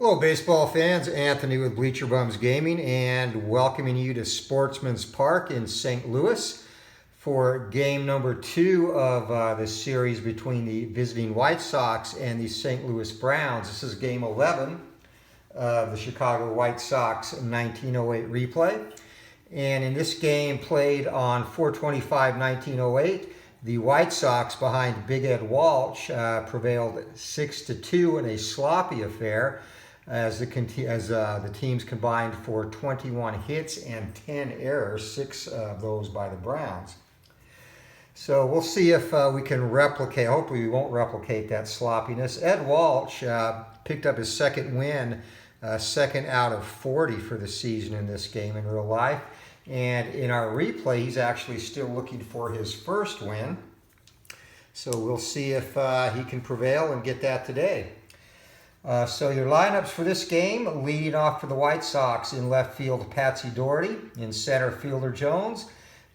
Hello, baseball fans. Anthony with Bleacher Bums Gaming and welcoming you to Sportsman's Park in St. Louis for game number 2 of this series between the visiting White Sox and the St. Louis Browns. This is game 11 of the Chicago White Sox 1908 replay. And in this game played on 4/25/1908, the White Sox behind Big Ed Walsh prevailed 6-2 in a sloppy affair as the teams combined for 21 hits and 10 errors, 6 of those by the Browns. So we'll see if we can replicate, hopefully we won't replicate that sloppiness. Ed Walsh picked up his second win, second out of 40 for the season in this game in real life. And in our replay, he's actually still looking for his first win. So we'll see if he can prevail and get that today. So your lineups for this game, leading off for the White Sox in left field, Patsy Doherty. In center, Fielder Jones.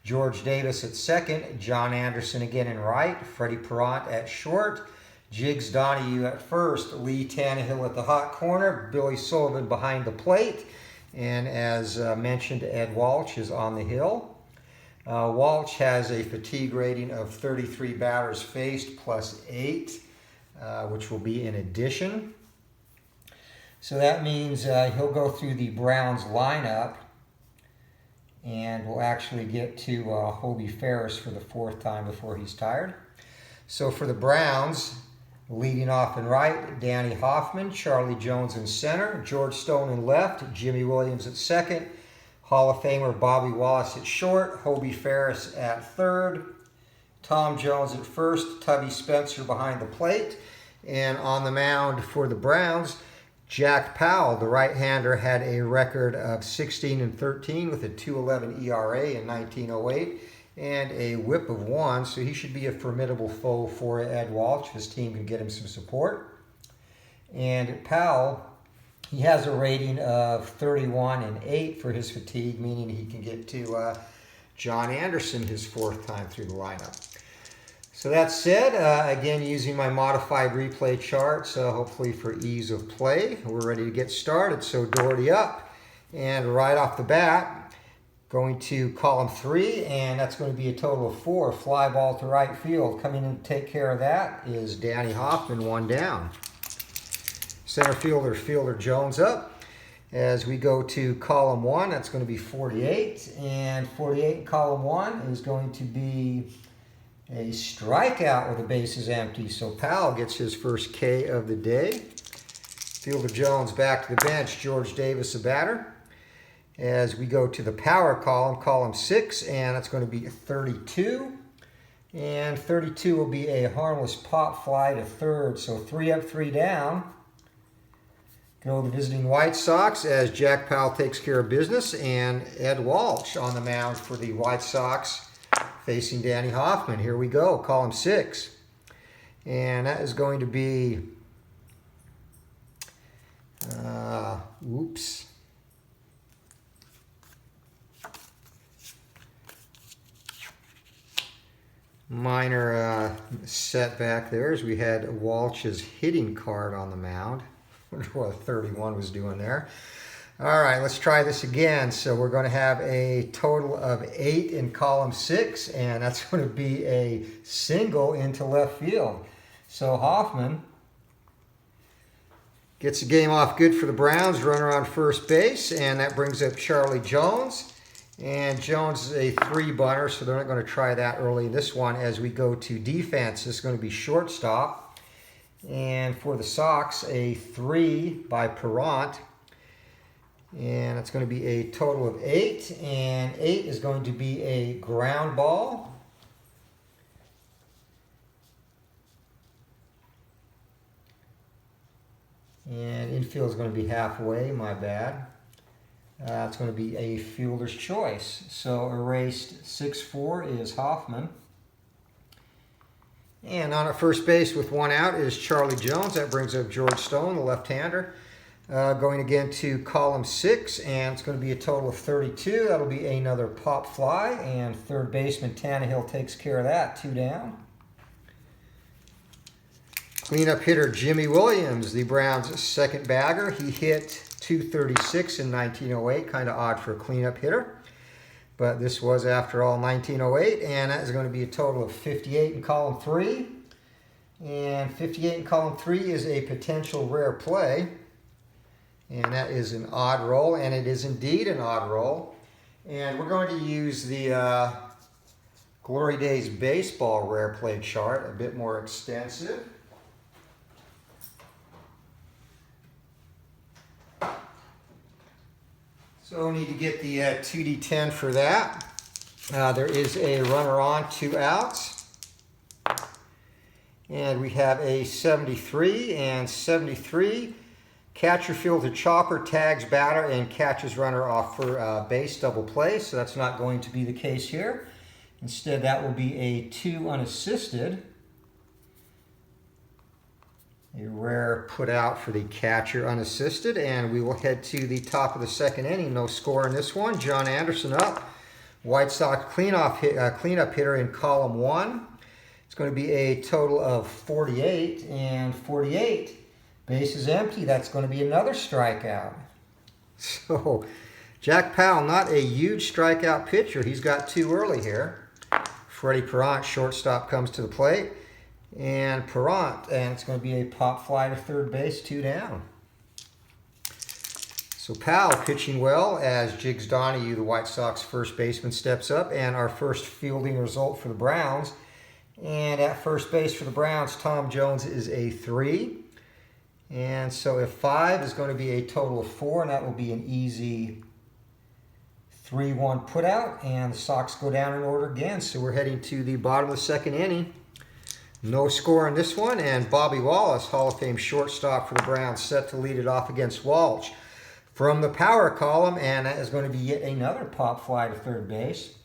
George Davis at second. John Anderson again in right. Freddie Perrant at short. Jiggs Donahue at first. Lee Tannehill at the hot corner. Billy Sullivan behind the plate. And as mentioned, Ed Walsh is on the hill. Walsh has a fatigue rating of 33 batters faced plus 8, which will be in addition. So that means he'll go through the Browns lineup, and we'll actually get to Hobie Ferris for the 4th time before he's tired. So for the Browns, leading off in right, Danny Hoffman, Charlie Jones in center, George Stone in left, Jimmy Williams at second, Hall of Famer Bobby Wallace at short, Hobie Ferris at third, Tom Jones at first, Tubby Spencer behind the plate, and on the mound for the Browns, Jack Powell, the right-hander, had a record of 16-13 with a 2.11 ERA in 1908 and a whip of 1, so he should be a formidable foe for Ed Walsh. His team can get him some support. And Powell, he has a rating of 31-8 for his fatigue, meaning he can get to John Anderson his 4th time through the lineup. So that said, again, using my modified replay charts, hopefully for ease of play, we're ready to get started. So Doherty up, and right off the bat, going to column 3, and that's going to be a total of 4. Fly ball to right field. Coming in to take care of that is Danny Hoffman, 1 down. Center fielder, Fielder Jones up. As we go to column 1, that's going to be 48, and 48 in column 1 is going to be a strikeout with the bases empty. So Powell gets his first K of the day. Fielder Jones back to the bench. George Davis, a batter. As we go to the power column, column 6, and that's going to be 32. And 32 will be a harmless pop fly to third. So 3 up, 3 down. Go to the visiting White Sox as Jack Powell takes care of business, and Ed Walsh on the mound for the White Sox facing Danny Hoffman. Here we go, column 6. And that is going to be, minor setback there as we had Walsh's hitting card on the mound. I wonder what 31 was doing there. All right, let's try this again. So we're going to have a total of 8 in column 6, and that's going to be a single into left field. So Hoffman gets the game off good for the Browns, runner on first base, and that brings up Charlie Jones. And Jones is a 3-bunter, so they're not going to try that early in this one. As we go to defense, this is going to be shortstop. And for the Sox, a 3 by Perrant. And it's going to be a total of 8, and 8 is going to be a ground ball. And infield is going to be halfway, my bad. It's going to be a fielder's choice. So erased 6-4 is Hoffman. And on at first base with 1 out is Charlie Jones. That brings up George Stone, the left-hander. Going again to column 6, and it's going to be a total of 32. That'll be another pop fly, and third baseman Tannehill takes care of that, 2 down. Cleanup hitter Jimmy Williams, the Browns' second bagger. He hit .236 in 1908. Kind of odd for a cleanup hitter. But this was, after all, 1908. And that is going to be a total of 58 in column 3. And 58 in column 3 is a potential rare play. And that is an odd roll. And it is indeed an odd roll. And we're going to use the Glory Days baseball rare play chart, a bit more extensive. So we need to get the 2D10 for that. There is a runner on, 2 outs. And we have a 73 and 73. Catcher fields a chopper, tags batter, and catches runner off for base double play. So that's not going to be the case here. Instead, that will be a 2 unassisted. A rare put out for the catcher unassisted, and we will head to the top of the second inning. No score in this one. John Anderson up. White Sox cleanup hitter in column 1. It's going to be a total of 48, and 48. Base is empty. That's going to be another strikeout. So Jack Powell, not a huge strikeout pitcher. He's got 2 early here. Freddie Perrant, shortstop, comes to the plate. And Perrant, and it's going to be a pop fly to third base, 2 down. So Powell pitching well as Jiggs Donahue, the White Sox first baseman, steps up. And our first fielding result for the Browns. And at first base for the Browns, Tom Jones is a 3. And so if 5 is going to be a total of 4, and that will be an easy 3-1 put out. And the Sox go down in order again. So we're heading to the bottom of the second inning. No score in this one, and Bobby Wallace, Hall of Fame shortstop for the Browns, set to lead it off against Walsh from the power column, and that is going to be yet another pop fly to third base.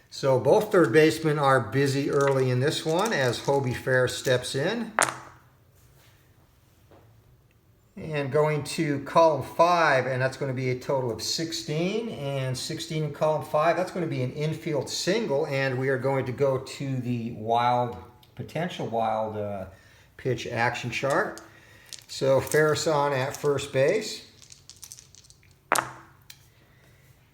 So both third basemen are busy early in this one as Hobie Fair steps in. And going to column 5, and that's going to be a total of 16. And 16 in column 5, that's going to be an infield single. And we are going to go to the potential wild pitch action chart. So Ferris on at first base.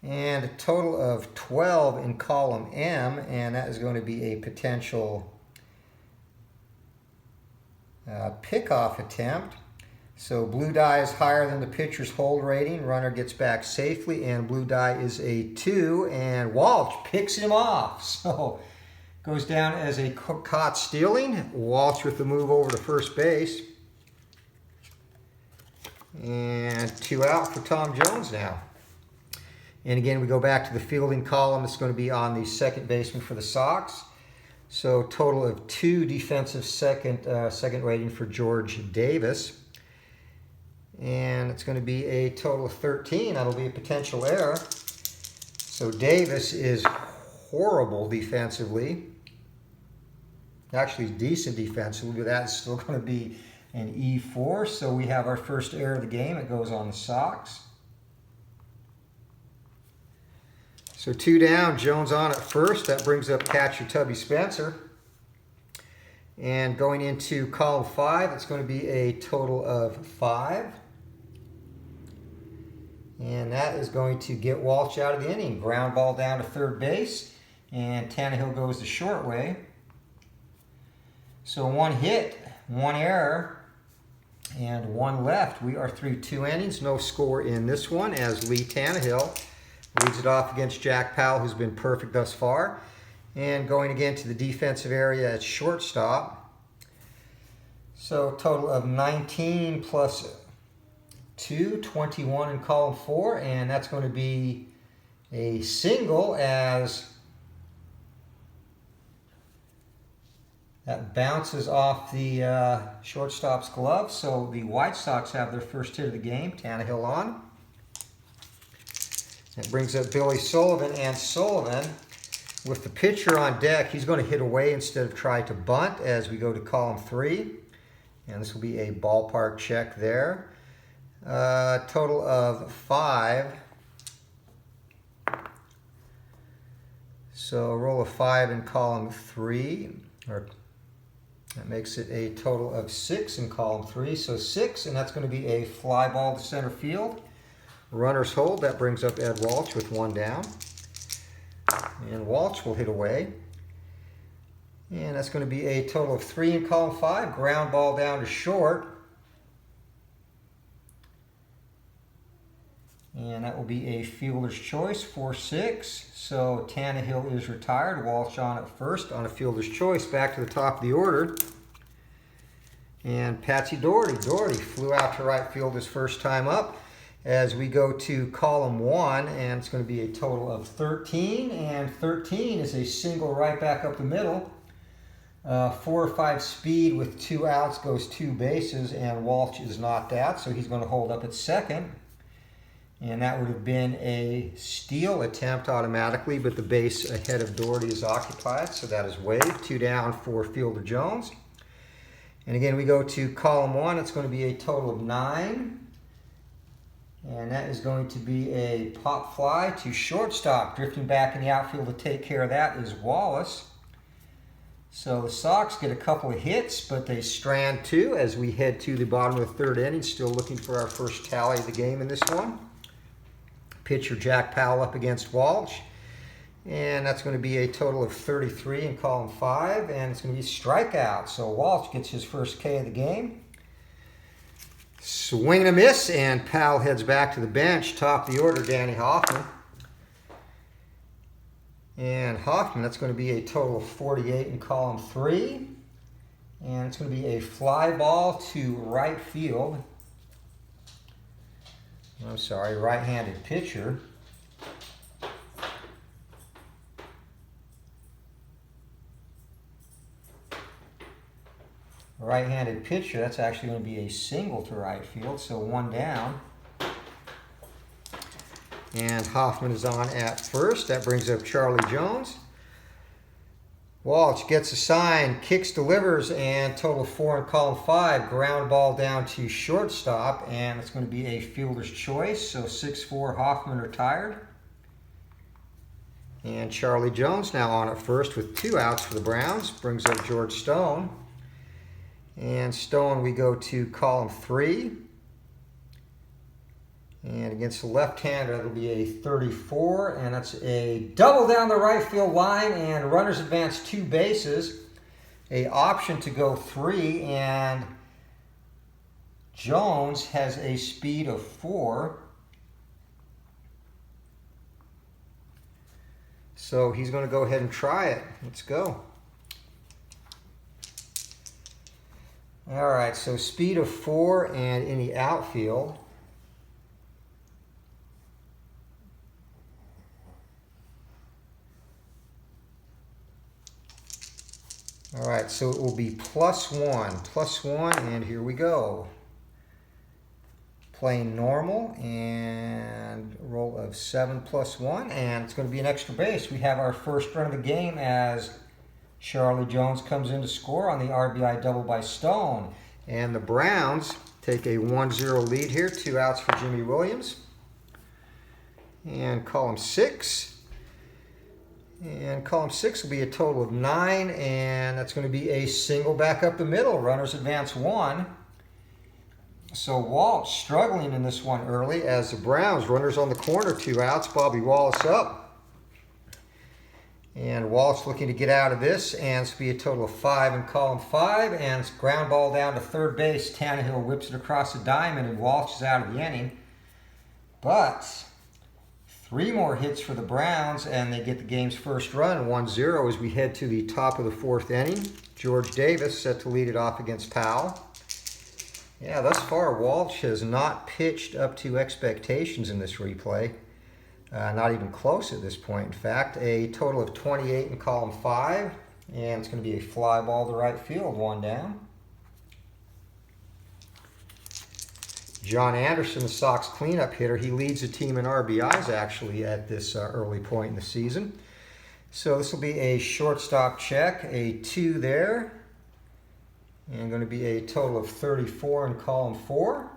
And a total of 12 in column M, and that is going to be a potential pickoff attempt. So blue die is higher than the pitcher's hold rating. Runner gets back safely, and blue die is a 2, and Walsh picks him off. So goes down as a caught stealing. Walsh with the move over to first base. And 2 out for Tom Jones now. And again, we go back to the fielding column. It's going to be on the second baseman for the Sox. So total of 2 defensive second rating for George Davis. And it's going to be a total of 13. That'll be a potential error. So Davis is horrible defensively. Actually, decent defensively, but that's still going to be an E4. So we have our first error of the game. It goes on the Sox. So 2 down, Jones on at first. That brings up catcher Tubby Spencer. And going into column 5, it's going to be a total of 5. And that is going to get Walsh out of the inning. Ground ball down to third base. And Tannehill goes the short way. So 1 hit, 1 error, and 1 left. We are through 2 innings. No score in this one as Lee Tannehill leads it off against Jack Powell, who's been perfect thus far. And going again to the defensive area at shortstop. So total of 19 plus 2, 21 in column 4, and that's going to be a single as that bounces off the shortstop's glove. So the White Sox have their first hit of the game. Tannehill on. That brings up Billy Sullivan, and Sullivan, with the pitcher on deck, he's going to hit away instead of try to bunt as we go to column 3. And this will be a ballpark check there. Total of 5. So a roll of 5 in column 3. Or That makes it a total of 6 in column 3. So 6, and that's going to be a fly ball to center field. Runners hold. That brings up Ed Walsh with 1 down. And Walsh will hit away. And that's going to be a total of 3 in column 5. Ground ball down to short. And that will be a fielder's choice, 4-6. So Tannehill is retired. Walsh on at first on a fielder's choice. Back to the top of the order. And Patsy Doherty. Doherty flew out to right field his first time up. As we go to column 1, and it's going to be a total of 13. And 13 is a single right back up the middle. 4 or 5 speed with 2 outs, goes 2 bases, and Walsh is knocked out, so he's going to hold up at second. And that would have been a steal attempt automatically, but the base ahead of Doherty is occupied, so that is waived. 2 down for Fielder Jones. And again, we go to column 1. It's going to be a total of 9. And that is going to be a pop fly to shortstop. Drifting back in the outfield to take care of that is Wallace. So the Sox get a couple of hits, but they strand 2 as we head to the bottom of the 3rd inning. Still looking for our first tally of the game in this one. Pitcher Jack Powell up against Walsh. And that's going to be a total of 33 in column 5. And it's going to be strikeout. So Walsh gets his first K of the game. Swing and a miss, and Powell heads back to the bench. Top of the order, Danny Hoffman. And Hoffman, that's going to be a total of 48 in column 3. And it's going to be a fly ball to right field. I'm sorry, right-handed pitcher. Right-handed pitcher, that's actually going to be a single to right field, so 1 down. And Hoffman is on at first. That brings up Charlie Jones. Walsh gets a sign, kicks, delivers, and total 4 in column 5. Ground ball down to shortstop, and it's going to be a fielder's choice. So 6-4, Hoffman retired. And Charlie Jones now on at first with 2 outs for the Browns. Brings up George Stone. And Stone, we go to column 3. And against the left-hander, that'll be a 34, and that's a double down the right field line, and runners advance 2 bases. A option to go 3, and Jones has a speed of 4. So he's going to go ahead and try it. Let's go. All right, so speed of 4 and in the outfield. All right, so it will be +1, and here we go. Playing normal, and roll of 7 +1, and it's going to be an extra base. We have our first run of the game as Charlie Jones comes in to score on the RBI double by Stone. And the Browns take a 1-0 lead here, 2 outs for Jimmy Williams. And column 6. And column 6 will be a total of 9, and that's going to be a single back up the middle. Runners advance 1. So Walsh struggling in this one early as the Browns, runners on the corner, 2 outs. Bobby Wallace up. And Walsh looking to get out of this, and it's going to be a total of 5 in column 5. And it's ground ball down to third base. Tannehill whips it across the diamond, and Walsh is out of the inning. But 3 more hits for the Browns, and they get the game's first run, 1-0, as we head to the top of the 4th inning. George Davis set to lead it off against Powell. Yeah, thus far, Walsh has not pitched up to expectations in this replay. Not even close at this point, in fact. A total of 28 in column 5, and it's going to be a fly ball to right field, 1 down. John Anderson, the Sox cleanup hitter, he leads the team in RBIs actually at this early point in the season. So this will be a shortstop check, a 2 there, and going to be a total of 34 in column 4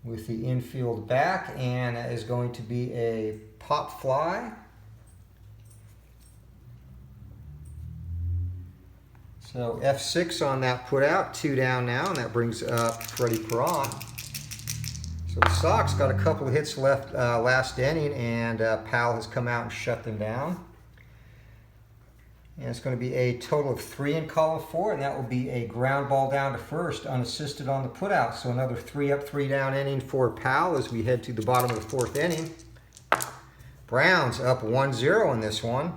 with the infield back, and that is going to be a pop fly. So F6 on that put out, 2 down now, and that brings up Freddie Perron. So the Sox got a couple of hits left last inning, and Powell has come out and shut them down. And it's going to be a total of 3 in column 4, and that will be a ground ball down to first, unassisted on the putout. So another 3 up, 3 down inning for Powell as we head to the bottom of the 4th inning. Browns up 1-0 in this one.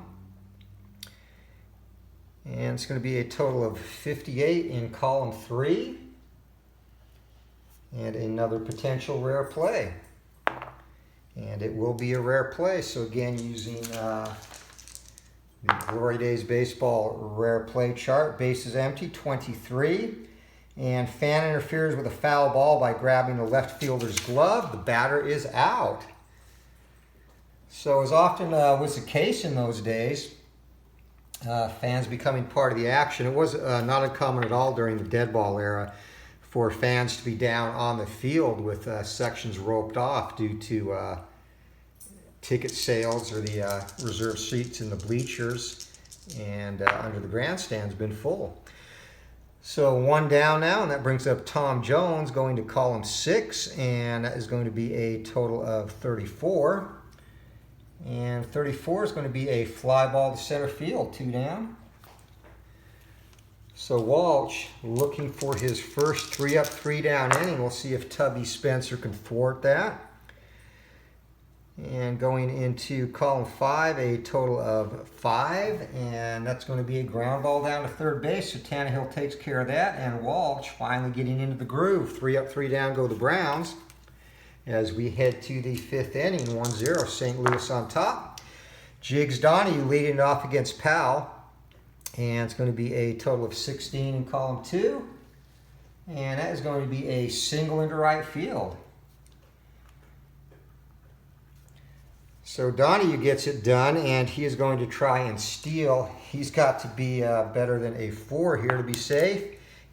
And it's going to be a total of 58 in column 3. And another potential rare play. And it will be a rare play. So again, using the Glory Days Baseball rare play chart. Bases empty, 23. And fan interferes with a foul ball by grabbing the left fielder's glove. The batter is out. So as often was the case in those days, fans becoming part of the action. It was not uncommon at all during the dead ball era for fans to be down on the field with sections roped off due to ticket sales or the reserved seats in the bleachers and under the grandstands been full. So 1 down now, and that brings up Tom Jones going to column 6, and that is going to be a total of 34. And 34 is going to be a fly ball to center field, 2 down. So Walsh looking for his first 3 up, 3 down inning. We'll see if Tubby Spencer can thwart that. And going into column 5, a total of 5. And that's going to be a ground ball down to third base. So Tannehill takes care of that. And Walsh finally getting into the groove. 3 up, 3 down go the Browns. As we head to the 5th inning, 1-0, St. Louis on top. Jiggs Donahue leading it off against Powell. And it's going to be a total of 16 in column 2. And that is going to be a single into right field. So Donahue gets it done, and he is going to try and steal. He's got to be better than a 4 here to be safe.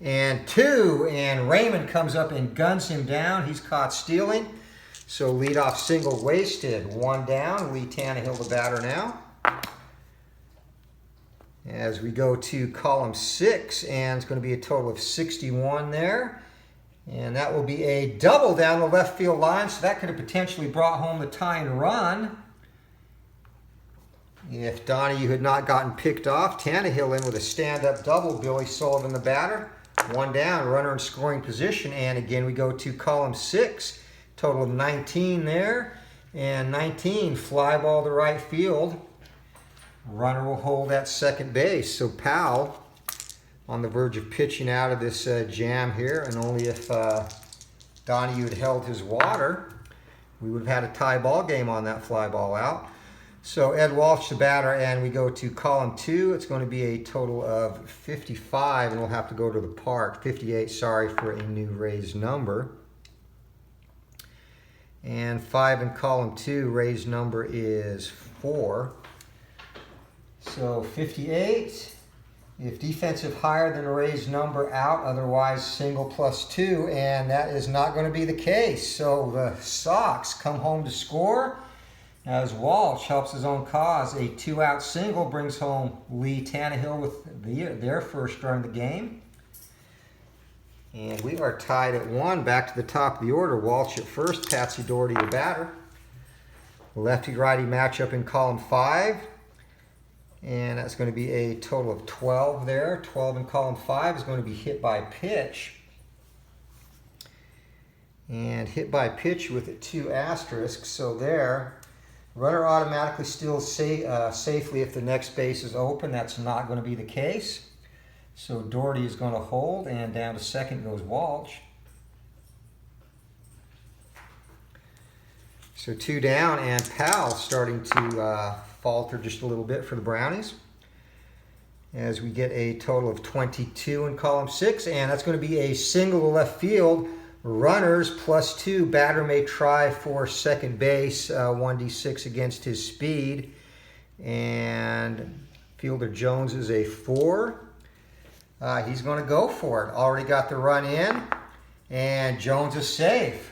And 2, and Raymond comes up and guns him down. He's caught stealing. So leadoff single wasted. 1 down. Lee Tannehill the batter now. As we go to column 6, and it's going to be a total of 61 there. And that will be a double down the left field line, so that could have potentially brought home the tying run. If Donahue had not gotten picked off, Tannehill in with a stand-up double. Billy Sullivan the batter. 1 down, runner in scoring position. And again, we go to column 6. Total of 19 there. And 19, fly ball to right field. Runner will hold at second base. So Powell on the verge of pitching out of this jam here. And only if Donahue had held his water, we would have had a tie ball game on that fly ball out. So Ed Walsh the batter, and we go to column 2. It's going to be a total of 55, and we'll have to go to the park. 58, sorry, for a new raised number. And 5 in column 2, raised number is 4. So 58, if defensive higher than a raised number, out, otherwise single plus 2, and that is not going to be the case. So the Sox come home to score. As Walsh helps his own cause, a 2-out single brings home Lee Tannehill with their first run of the game. And we are tied at 1, back to the top of the order. Walsh at first, Patsy Doherty the batter. Lefty-righty matchup in column 5. And that's going to be a total of 12 there. 12 in column 5 is going to be hit by pitch. And hit by pitch with 2 asterisks. So there, runner automatically steals safely if the next base is open. That's not going to be the case. So Doherty is going to hold, and down to second goes Walsh. So 2 down, and Powell starting to falter just a little bit for the Brownies. As we get a total of 22 in column 6, and that's going to be a single to left field. Runners plus 2. Batter may try for second base. 1d6 against his speed. And fielder Jones is a 4. He's going to go for it. Already got the run in. And Jones is safe.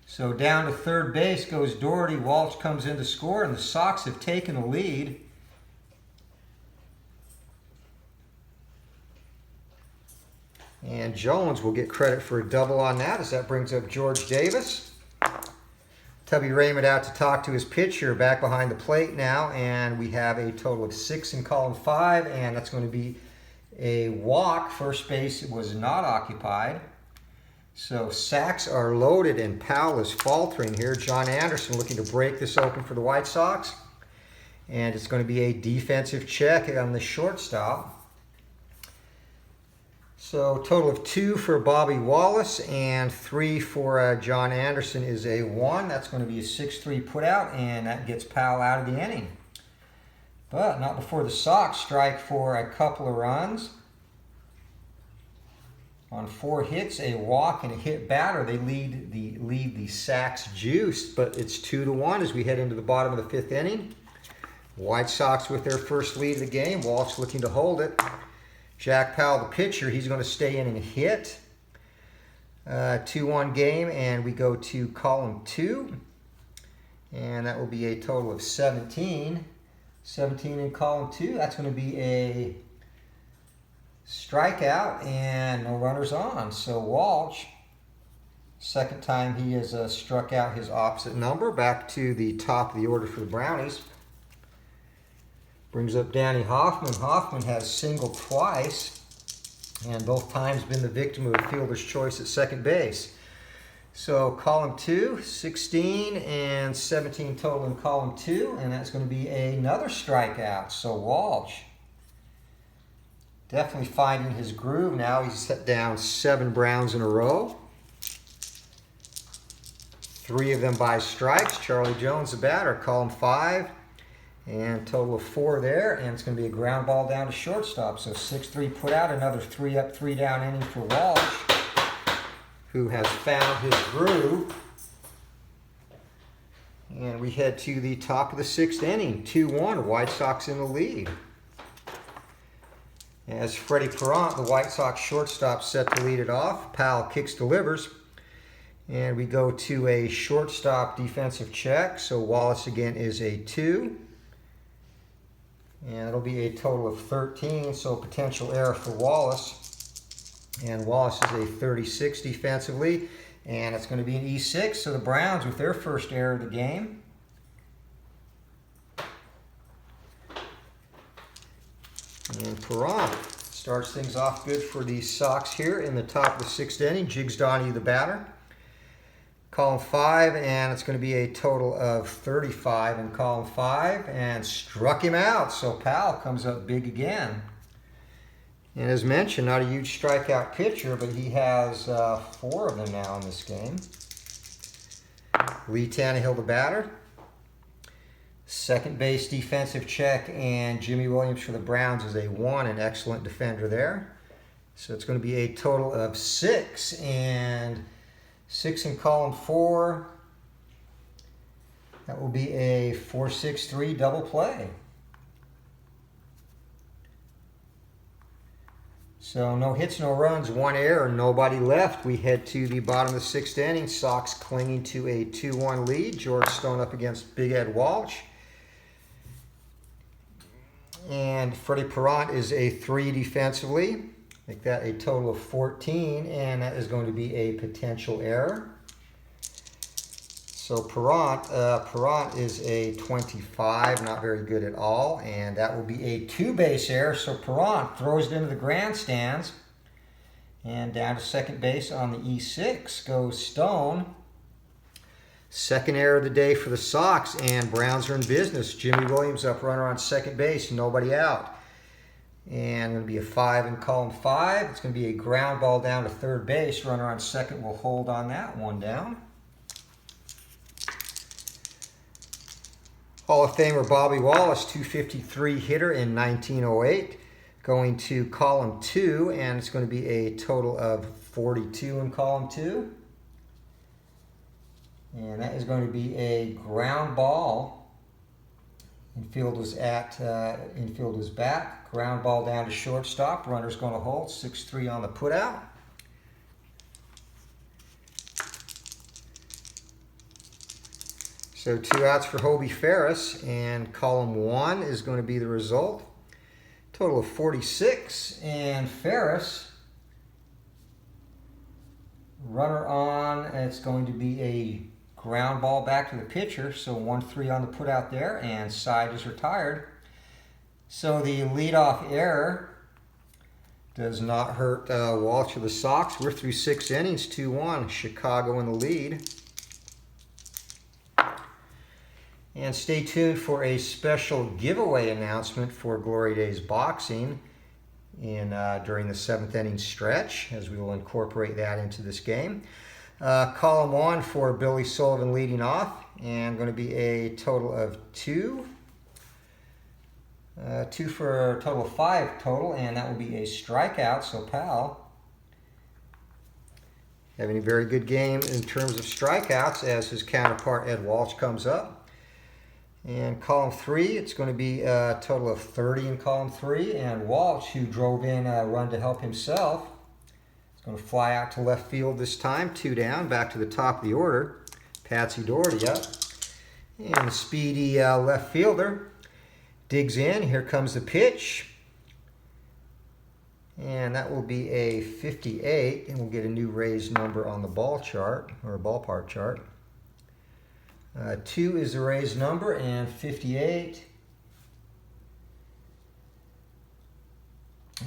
So down to third base goes Doherty. Walsh comes in to score, and the Sox have taken the lead. And Jones will get credit for a double on that, as that brings up George Davis. Tubby Raymond out to talk to his pitcher back behind the plate now, and we have a total of 6 in column 5, and that's going to be a walk. First base was not occupied. So sacks are loaded and Powell is faltering here. John Anderson looking to break this open for the White Sox. And it's going to be a defensive check on the shortstop. So total of 2 for Bobby Wallace and 3 for John Anderson is a 1. That's going to be a 6-3 putout, and that gets Powell out of the inning. But not before the Sox strike for a couple of runs. On 4 hits, a walk, and a hit batter, they lead the Sox juiced, but it's 2-1 as we head into the bottom of the 5th inning. White Sox with their first lead of the game. Walsh looking to hold it. Jack Powell, the pitcher, he's going to stay in and hit. 2-1 game, and we go to column 2. And that will be a total of 17. 17 in column 2. That's going to be a strikeout and no runners on. So Walsh, second time he has struck out his opposite number. Back to the top of the order for the Brownies. Brings up Danny Hoffman. Hoffman has singled twice and both times been the victim of a fielder's choice at second base. So column 2, 16 and 17 total in column 2, and that's going to be another strikeout. So Walsh definitely finding his groove now. He's set down 7 Browns in a row. 3 of them by strikes. Charlie Jones, the batter, column 5. And total of 4 there, and it's going to be a ground ball down to shortstop. So 6-3 put out, another 3 up, 3 down inning for Walsh, who has found his groove. And we head to the top of the 6th inning, 2-1, White Sox in the lead. As Freddie Perrant, the White Sox shortstop, set to lead it off. Powell kicks, delivers. And we go to a shortstop defensive check. So Wallace again is a 2. And it'll be a total of 13, so potential error for Wallace. And Wallace is a 36 defensively, and it's going to be an E6. So the Browns with their first error of the game. And Perrant starts things off good for the Sox here in the top of the 6th inning. Jiggs Donahue, the batter. Column 5, and it's going to be a total of 35 in column 5, and struck him out. So Powell comes up big again. And as mentioned, not a huge strikeout pitcher, but he has 4 of them now in this game. Lee Tannehill, the batter. Second base defensive check, and Jimmy Williams for the Browns is a 1, an excellent defender there. So it's going to be a total of 6, and 6 in column 4. That will be a 4-6-3 double play. So no hits, no runs, 1 error, nobody left. We head to the bottom of the 6th inning. Sox clinging to a 2-1 lead. George Stone up against Big Ed Walsh. And Freddie Perrant is a 3 defensively. Make that a total of 14, and that is going to be a potential error. So Perrant is a 25, not very good at all, and that will be a 2-base error. So Perrant throws it into the grandstands, and down to second base on the E6 goes Stone. Second error of the day for the Sox, and Browns are in business. Jimmy Williams up, runner on second base, nobody out. And going to be a 5 in column 5. It's going to be a ground ball down to third base. Runner on second will hold on that one down. Hall of Famer Bobby Wallace, 253 hitter in 1908. Going to column 2, and it's going to be a total of 42 in column 2. And that is going to be a ground ball. Infield was back. Ground ball down to shortstop. Runner's going to hold. 6-3 on the putout. So 2 outs for Hobie Ferris, and column 1 is going to be the result. Total of 46, and Ferris Runner on, it's going to be a ground ball back to the pitcher. So 1-3 on the put out there, and side is retired. So the leadoff error does not hurt Walsh of the Sox. We're through 6 innings, 2-1. Chicago in the lead. And stay tuned for a special giveaway announcement for Glory Days Boxing during the 7th inning stretch, as we will incorporate that into this game. Column 1 for Billy Sullivan leading off, and going to be a total of 2. 2 for a total of 5 total, and that will be a strikeout. So Pal having a very good game in terms of strikeouts as his counterpart Ed Walsh comes up. And column 3, it's going to be a total of 30 in column 3, and Walsh, who drove in a run to help himself, is going to fly out to left field this time. 2 down, back to the top of the order. Patsy Doherty up, and the speedy left fielder digs in. Here comes the pitch. And that will be a 58. And we'll get a new raised number on the ball chart, or ballpark chart. 2 is the raised number, and 58.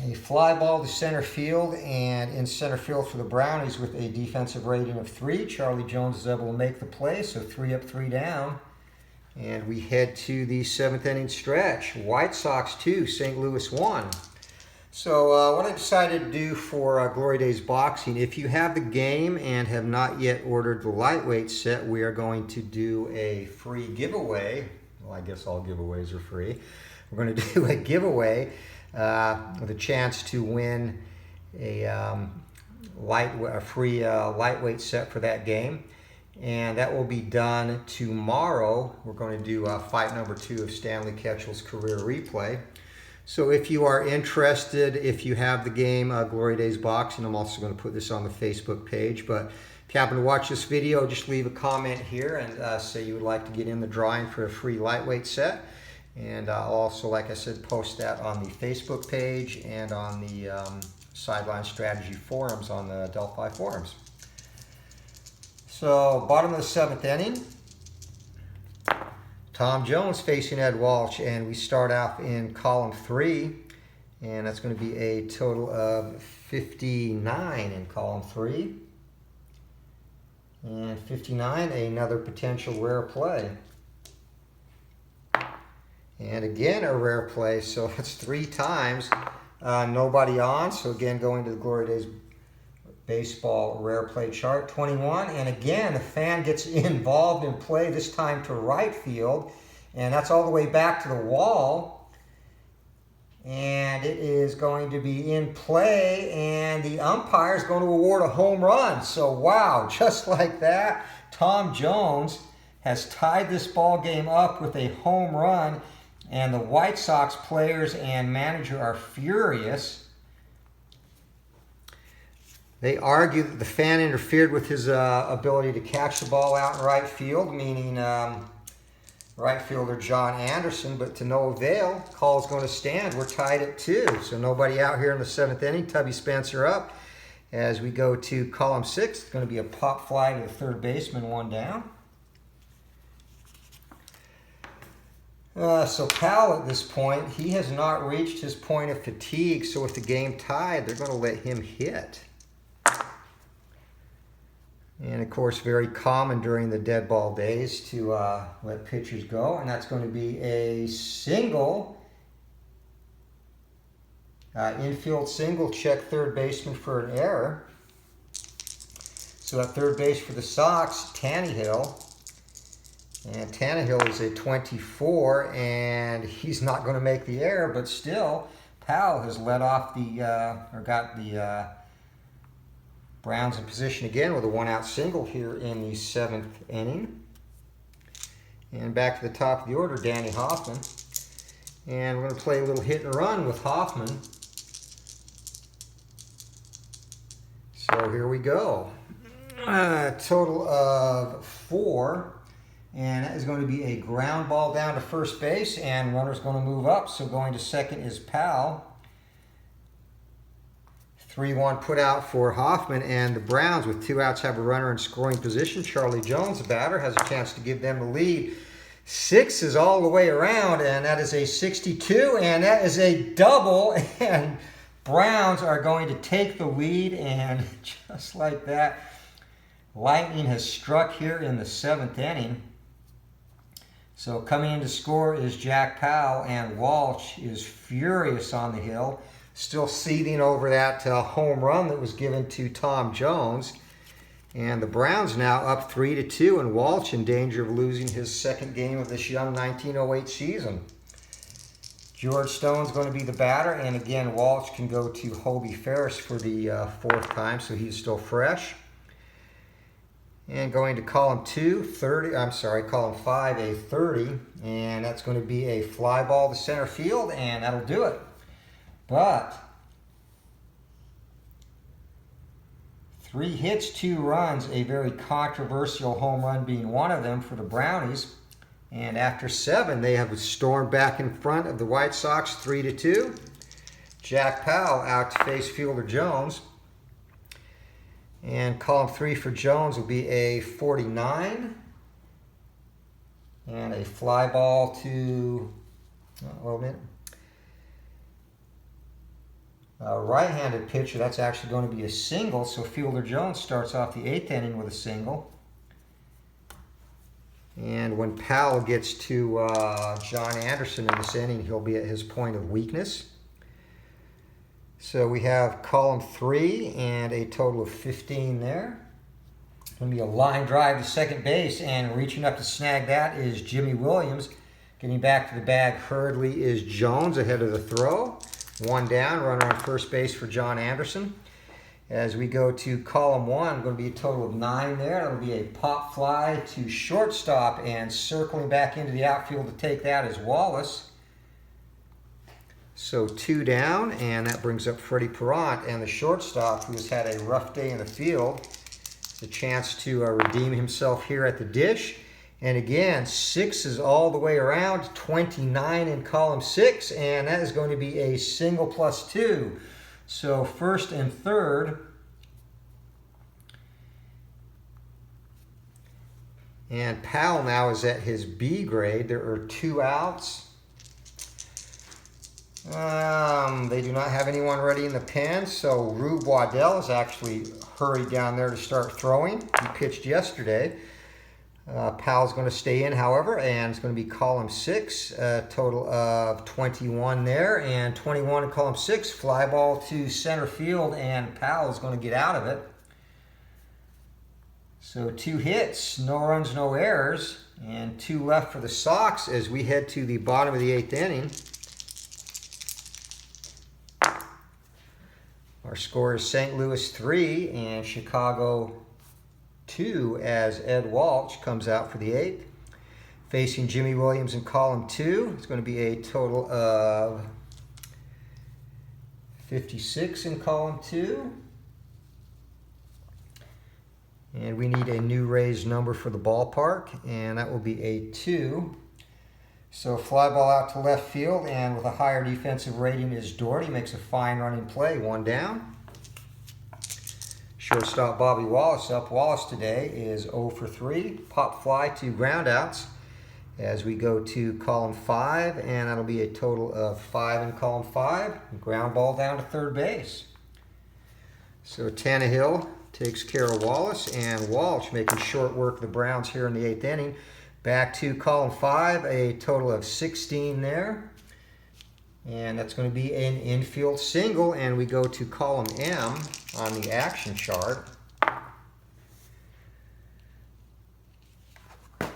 A fly ball to center field, and in center field for the Brownies with a defensive rating of 3. Charlie Jones is able to make the play, so 3 up, 3 down. And we head to the 7th inning stretch. White Sox 2, St. Louis 1. So what I decided to do for Glory Days Boxing, if you have the game and have not yet ordered the lightweight set, we are going to do a free giveaway. Well, I guess all giveaways are free. We're going to do a giveaway with a chance to win a free lightweight set for that game. And that will be done tomorrow. We're going to do fight number 2 of Stanley Ketchell's career replay. So if you are interested, if you have the game Glory Days Boxing, I'm also going to put this on the Facebook page. But if you happen to watch this video, just leave a comment here and say you would like to get in the drawing for a free lightweight set. And I'll also, like I said, post that on the Facebook page and on the Sideline Strategy forums on the Delphi forums. So, bottom of the 7th inning, Tom Jones facing Ed Walsh, and we start off in column 3, and that's going to be a total of 59 in column 3. And 59, another potential rare play. And again, a rare play, so that's 3 times. Nobody on, so again, going to the Glory Days Baseball rare play chart. 21, and again the fan gets involved in play, this time to right field, and that's all the way back to the wall, and it is going to be in play, and the umpire is going to award a home run. So wow, just like that, Tom Jones has tied this ball game up with a home run, and the White Sox players and manager are furious. They argue that the fan interfered with his ability to catch the ball out in right field, meaning right fielder John Anderson, but to no avail. Call's going to stand. We're tied at 2, so nobody out here in the 7th inning. Tubby Spencer up. As we go to column 6, it's going to be a pop fly to the third baseman, 1 down. So Powell at this point, he has not reached his point of fatigue, so with the game tied, they're going to let him hit. And of course, very common during the dead ball days to let pitchers go. And that's going to be a single, infield single, check third baseman for an error. So at third base for the Sox, Tannehill. And Tannehill is a 24, and he's not going to make the error, but still, Powell has led off got the Browns in position again with a 1-out single here in the 7th inning. And back to the top of the order, Danny Hoffman. And we're going to play a little hit and run with Hoffman. So here we go. Total of 4. And that is going to be a ground ball down to first base, and runner's going to move up. So going to second is Powell. 3-1 put out for Hoffman, and the Browns with 2 outs have a runner in scoring position. Charlie Jones, the batter, has a chance to give them the lead. 6 is all the way around, and that is a 62, and that is a double, and Browns are going to take the lead, and just like that, lightning has struck here in the 7th inning. So coming in to score is Jack Powell, and Walsh is furious on the hill, still seething over that home run that was given to Tom Jones. And the Browns now up 3-2, and Walsh in danger of losing his 2nd game of this young 1908 season. George Stone's going to be the batter, and again, Walsh can go to Hobie Ferris for the 4th time, so he's still fresh. And going to column 5, a 30, and that's going to be a fly ball to center field, and that'll do it. But 3 hits, 2 runs, a very controversial home run being one of them for the Brownies. And after 7, they have stormed back in front of the White Sox 3-2. Jack Powell out to face Fielder Jones. And column 3 for Jones will be a 49. And a fly ball to, a right-handed pitcher. That's actually going to be a single. So Fielder Jones starts off the 8th inning with a single. And when Powell gets to John Anderson in this inning, he'll be at his point of weakness. So we have column 3 and a total of 15 there. Going to be a line drive to second base, and reaching up to snag that is Jimmy Williams. Getting back to the bag hurriedly is Jones ahead of the throw. 1 down, runner on first base for John Anderson. As we go to column 1, going to be a total of 9 there. That'll be a pop fly to shortstop, and circling back into the outfield to take that is Wallace. So 2 down, and that brings up Freddie Perrant, and the shortstop, who has had a rough day in the field, has a chance to redeem himself here at the dish. And again, 6 is all the way around, 29 in column 6, and that is going to be a single plus 2. So 1st and 3rd. And Powell now is at his B grade. There are 2 outs. They do not have anyone ready in the pen, so Rube Waddell is actually hurried down there to start throwing. He pitched yesterday. Powell's going to stay in, however, and it's going to be column 6, a total of 21 there, and 21 in column 6, fly ball to center field, and Powell's going to get out of it. So 2 hits, no runs, no errors, and 2 left for the Sox as we head to the bottom of the 8th inning. Our score is St. Louis 3 and Chicago 2 as Ed Walsh comes out for the 8th. Facing Jimmy Williams in column 2, it's going to be a total of 56 in column 2. And we need a new raised number for the ballpark, and that will be a 2. So fly ball out to left field, and with a higher defensive rating is Doherty. Makes a fine running play, 1 down. Shortstop Bobby Wallace up. Wallace today is 0 for 3. Pop fly to groundouts as we go to column 5, and that'll be a total of 5 in column 5. Ground ball down to 3rd base. So Tannehill takes care of Wallace, and Walsh making short work of the Browns here in the 8th inning. Back to column 5, a total of 16 there. And that's going to be an infield single, and we go to column M on the action chart.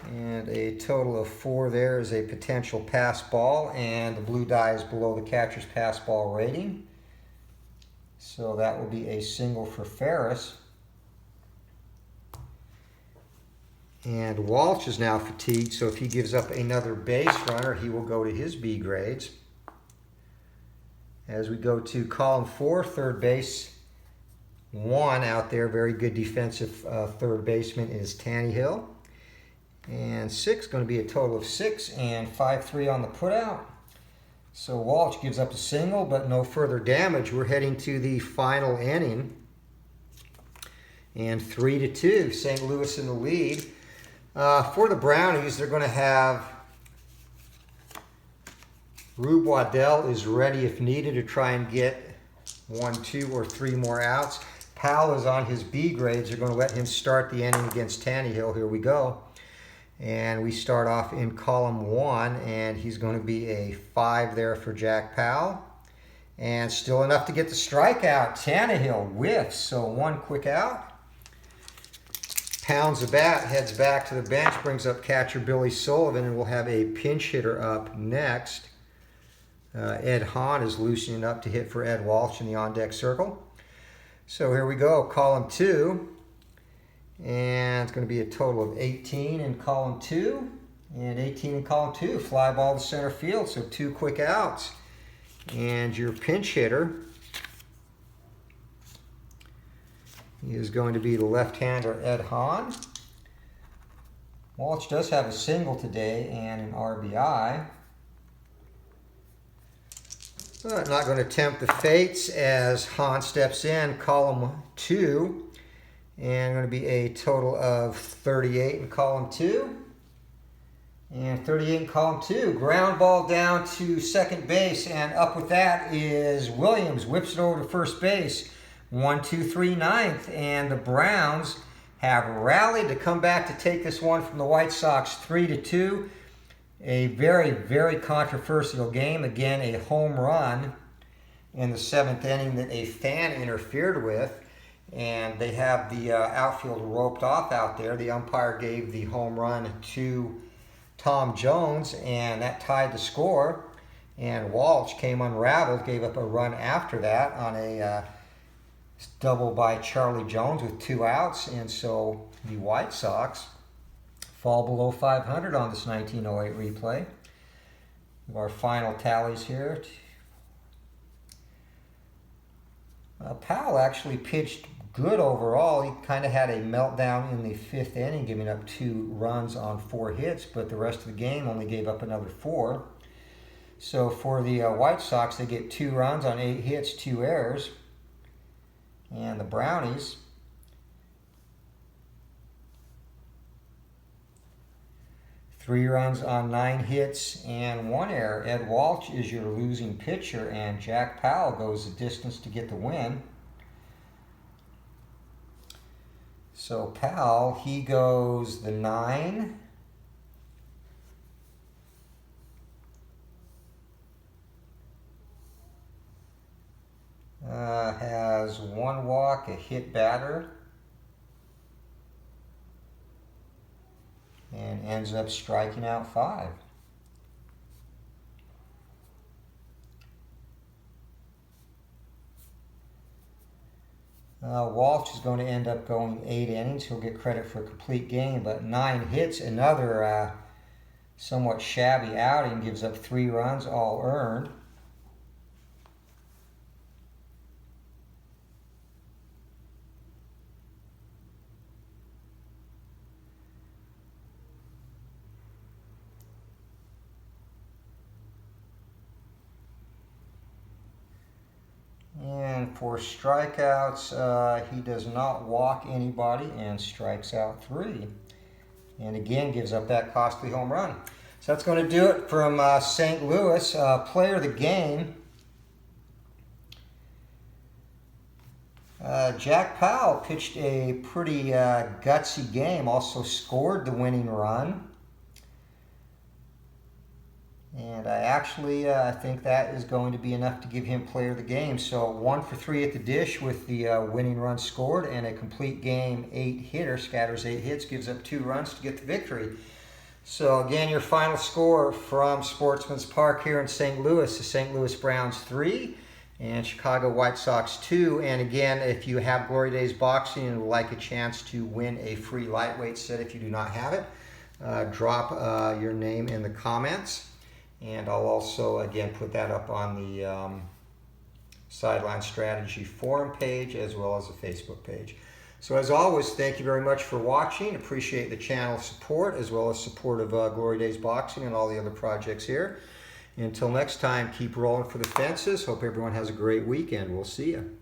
And a total of 4 there is a potential pass ball, and the blue die is below the catcher's pass ball rating. So that will be a single for Ferris. And Walsh is now fatigued, so if he gives up another base runner, he will go to his B grades. As we go to column 4, 3rd base, 1 out there, very good defensive 3rd baseman is Tannehill. And 6 going to be a total of 6, and 5-3 on the putout. So Walsh gives up a single, but no further damage. We're heading to the final inning. And 3-2, St. Louis in the lead. For the Brownies, they're going to have Rube Waddell is ready if needed to try and get 1, 2, or 3 more outs. Powell is on his B grades. They're going to let him start the inning against Tannehill. Here we go. And we start off in column 1, and he's going to be a 5 there for Jack Powell. And still enough to get the strikeout. Tannehill whiffs, so 1 quick out. Pounds the bat, heads back to the bench, brings up catcher Billy Sullivan, and we'll have a pinch hitter up next. Ed Hahn is loosening up to hit for Ed Walsh in the on-deck circle. So here we go, column 2. And it's going to be a total of 18 in column 2. And 18 in column 2. Fly ball to center field, so 2 quick outs. And your pinch hitter is going to be the left-hander Ed Hahn. Walsh does have a single today and an RBI. But not going to tempt the fates as Hahn steps in, column 2. And going to be a total of 38 in column 2. And 38 in column 2. Ground ball down to second base, and up with that is Williams. Whips it over to first base. 1, 2, 3, ninth. And the Browns have rallied to come back to take this one from the White Sox 3-2. A very, very controversial game. Again, a home run in the 7th inning that a fan interfered with. And they have the outfield roped off out there. The umpire gave the home run to Tom Jones, and that tied the score. And Walsh came unraveled, gave up a run after that on a double by Charlie Jones with 2 outs. And so the White Sox fall below 500 on this 1908 replay. Our final tallies here. Powell actually pitched good overall. He kind of had a meltdown in the 5th inning, giving up 2 runs on 4 hits, but the rest of the game only gave up another 4. So for the White Sox, they get 2 runs on 8 hits, 2 errors. And the Brownies, three runs on 9 hits and 1 error. Ed Walsh is your losing pitcher, and Jack Powell goes the distance to get the win. So Powell, he goes the 9. Has 1 walk, a hit batter, and ends up striking out 5. Walsh is going to end up going 8 innings. He'll get credit for a complete game, but 9 hits, another somewhat shabby outing, gives up 3 runs, all earned. And for strikeouts, he does not walk anybody and strikes out 3. And again, gives up that costly home run. So that's going to do it from St. Louis. Player of the game, Jack Powell pitched a pretty gutsy game, also scored the winning run. And I think that is going to be enough to give him player of the game. So 1 for 3 at the dish with the winning run scored, and a complete game 8-hitter, scatters 8 hits, gives up 2 runs to get the victory. So again, your final score from Sportsman's Park here in St. Louis, the St. Louis Browns 3 and Chicago White Sox 2. And again, if you have Glory Days Boxing and would like a chance to win a free lightweight set if you do not have it, drop your name in the comments. And I'll also, again, put that up on the Sideline Strategy forum page as well as the Facebook page. So as always, thank you very much for watching. Appreciate the channel support as well as support of Glory Days Boxing and all the other projects here. Until next time, keep rolling for the fences. Hope everyone has a great weekend. We'll see you.